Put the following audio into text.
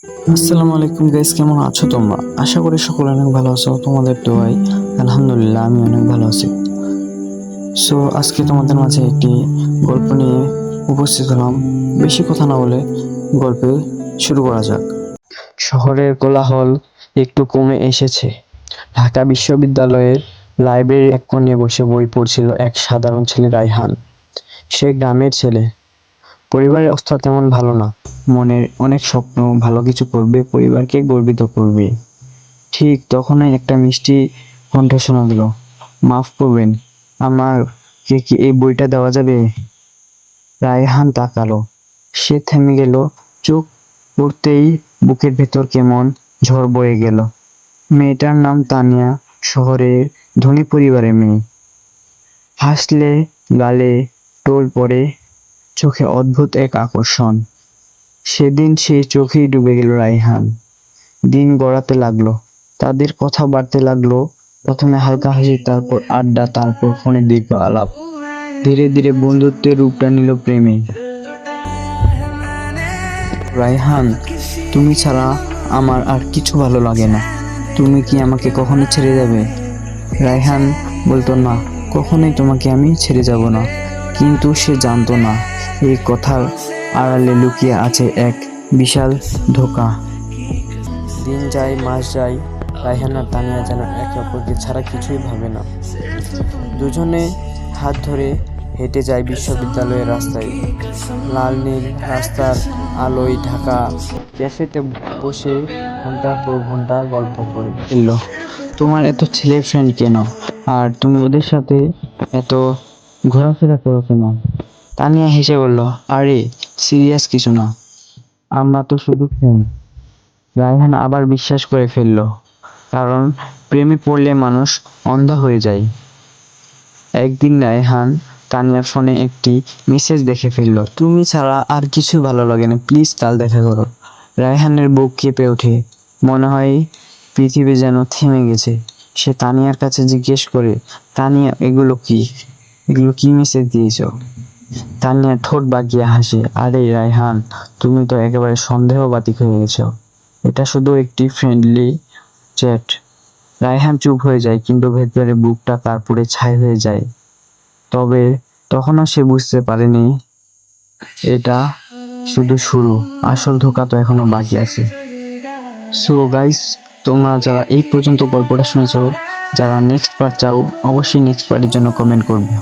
আসসালামু আলাইকুম গাইস, কেমন আছো তোমরা? আশা করি সকলে অনেক ভালো আছো। তোমাদের দোয়ায় আলহামদুলিল্লাহ আমি অনেক ভালো আছি। সো আজকে তোমাদের মাঝে একটি গল্প নিয়ে উপস্থিত হলাম। বেশি কথা না বলে গল্পে শুরু করা যাক। শহরের কোলাহল একটু কমে এসেছে। ঢাকা বিশ্ববিদ্যালয়ের লাইব্রেরির এক কোণে বসে বই পড়ছিল এক সাধারণ ছেলে, রায়হান। সে গ্রামের ছেলে, পরিবারের অবস্থা তেমন ভালো না। মনের অনেক স্বপ্ন, ভালো কিছু করবে, পরিবারকে গর্বিত করবে। ঠিক তখনই একটা মিষ্টি কণ্ঠ শোনা গেল। মাফ করবেন, আমার কে কি এই বইটা দেওয়া যাবে? রায়হান তাকালো। সে থেমে গেল। চোখ পড়তেই বুকের ভেতর কেমন ঝড় বয়ে গেল। মেয়েটার নাম তানিয়া, শহরের ধনী পরিবারের মেয়ে। হাসলে গালে টোল পড়ে, চোখে অদ্ভুত এক আকর্ষণ। সেদিন সেই চোখেই ডুবে গেল রায়হান। দিন গড়াতে লাগলো, তাদের কথা বাড়তে লাগলো। প্রথমে হালকা হাসি, তারপর আড্ডা, তারপর ফোনে দীর্ঘ আলাপ। ধীরে ধীরে বন্ধুত্বের রূপটা নিল প্রেমে। রায়হান, তুমি ছাড়া আমার আর কিছু ভালো লাগে না। তুমি কি আমাকে কখনো ছেড়ে যাবে? রায়হান বলতো, না, কখনোই তোমাকে আমি ছেড়ে যাব না। কিন্তু সে জানতো না এই কথার আড়ালে লুকিয়ে আছে এক বিশাল ধোঁকা। দিন যায়, মাস যায়, রায়হান আর তানিয়া যেন একে অপরকে ছাড়া কিছুই ভাবে না। দুজনে হাত ধরে হেঁটে যায় বিশ্ববিদ্যালয়ের রাস্তায়। লাল নীল রাস্তার আলোয় ঢাকা ক্যাফেতে বসে ঘন্টার পর ঘন্টা গল্প করে ফেলল। তোমার এত ছেলে ফ্রেন্ড কেন? আর তুমি ওদের সাথে এত ঘোরাফেরা করো কেন? তানিয়া হেসে বলল, আরে সিরিয়াস কিছু না, আমরা তো শুধু ফ্রেন্ড। রায়হান আবার বিশ্বাস করে ফেলল, কারণ প্রেমে পড়লে মানুষ অন্ধ হয়ে যায়। একদিন রায়হান তানিয়ার ফোনে একটি মেসেজ দেখে ফেলল, তুমি ছাড়া আর কিছু ভালো লাগে না, প্লিজ কাল দেখা করো। রায়হানের বুক কেঁপে ওঠে, মনে হয় পৃথিবী যেন থেমে গেছে। সে তানিয়ার কাছে জিজ্ঞেস করে, তানিয়া, এগুলো কি মেসেজ দিয়েছো? তানিয়া ঠোঁট বাঁকিয়ে হাসে, আরে রায়হান, তুমি তো একেবারে সন্দেহবাতিক হয়ে গেছো। এটা শুধু একটি ফ্রেন্ডলি চ্যাট। রায়হান চুপ হয়ে যায়, কিন্তু ভেতরে বুকটা তার পুড়ে ছাই হয়ে যায়। তবে তখনও সে বুঝতে পারেনি এটা শুধু শুরু, আসল ধোঁকা তো এখনো বাকি আছে। সো গাইস, তোমরা যারা এই পর্যন্ত গল্পটা শুনেছো, যারা নেক্সট পার্ট চাও, অবশ্যই নেক্সট পার্টের জন্য কমেন্ট করবে।